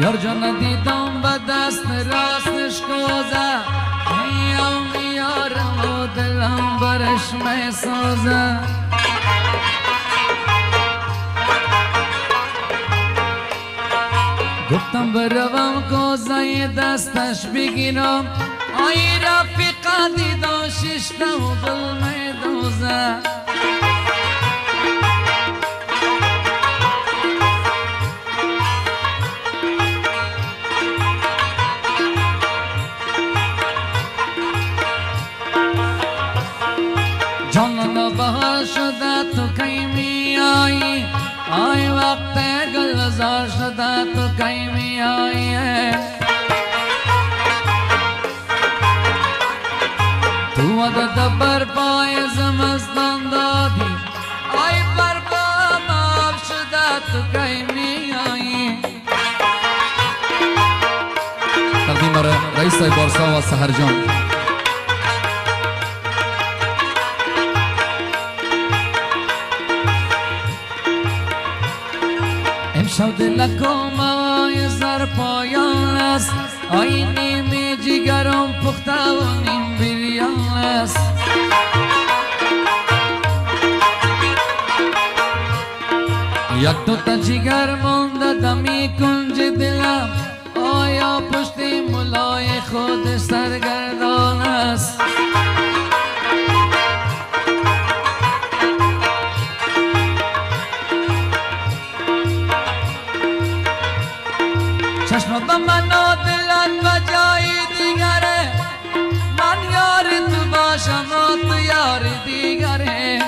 یار جان دیدم به دست راستش کوزه میام یارم و دلم برش میسازه گفتم بروم کوزه دستش بگیرم آی رفیقا دیدم ششتم و دل میدوزه جانم بهار شده تو کی می آیی آی وقت گلزار شده تو کی می آیی تو عدد بر پای زمستان دادی آی بر پام آب شده تو کی می آیی تقدیم رئیس بارسا و سحر جان. امشب دلکم آی زر پایان است آی نیمی جگرم پخته و نیم بریان است یک دوتا جگر مونده دمی کنج دلم آیا پشت ملای خود سرگردان است چشم به من و دلت به جای دیگره من یار تو باشم و تو یار دیگره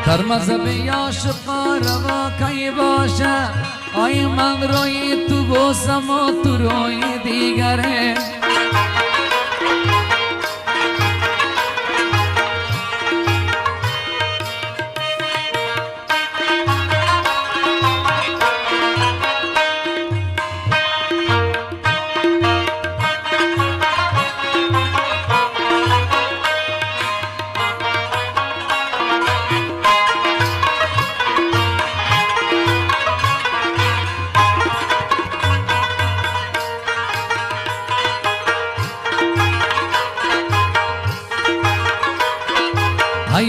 در مذهب عاشقا روا کی باشه آی من روی تو بوسم و تو روی دیگره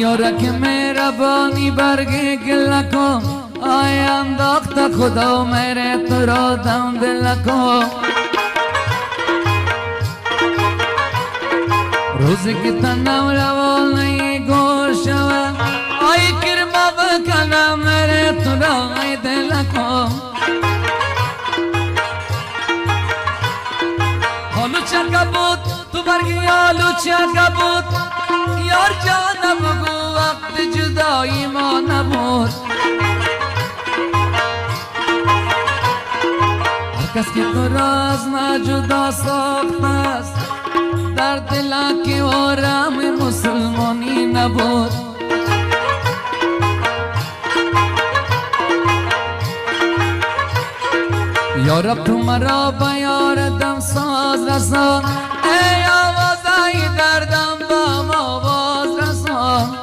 یارک مهربانی برگ گل کن آی انداخت خدا میره تو را دم دل کن روزی که تنم روانه گور شود آی کرما بکنم میره تو را ای دل کن حالو چکا بود تو برگی حالو چکا بود یار جان بگو وقت جدایی ما نبود هر کس که تو را از ما جدا ساخت است در دل که آرام مسلمانی نبود یا رب تو مرا به یار دم ساز رسان ای آوازای دردم با ما باز رسان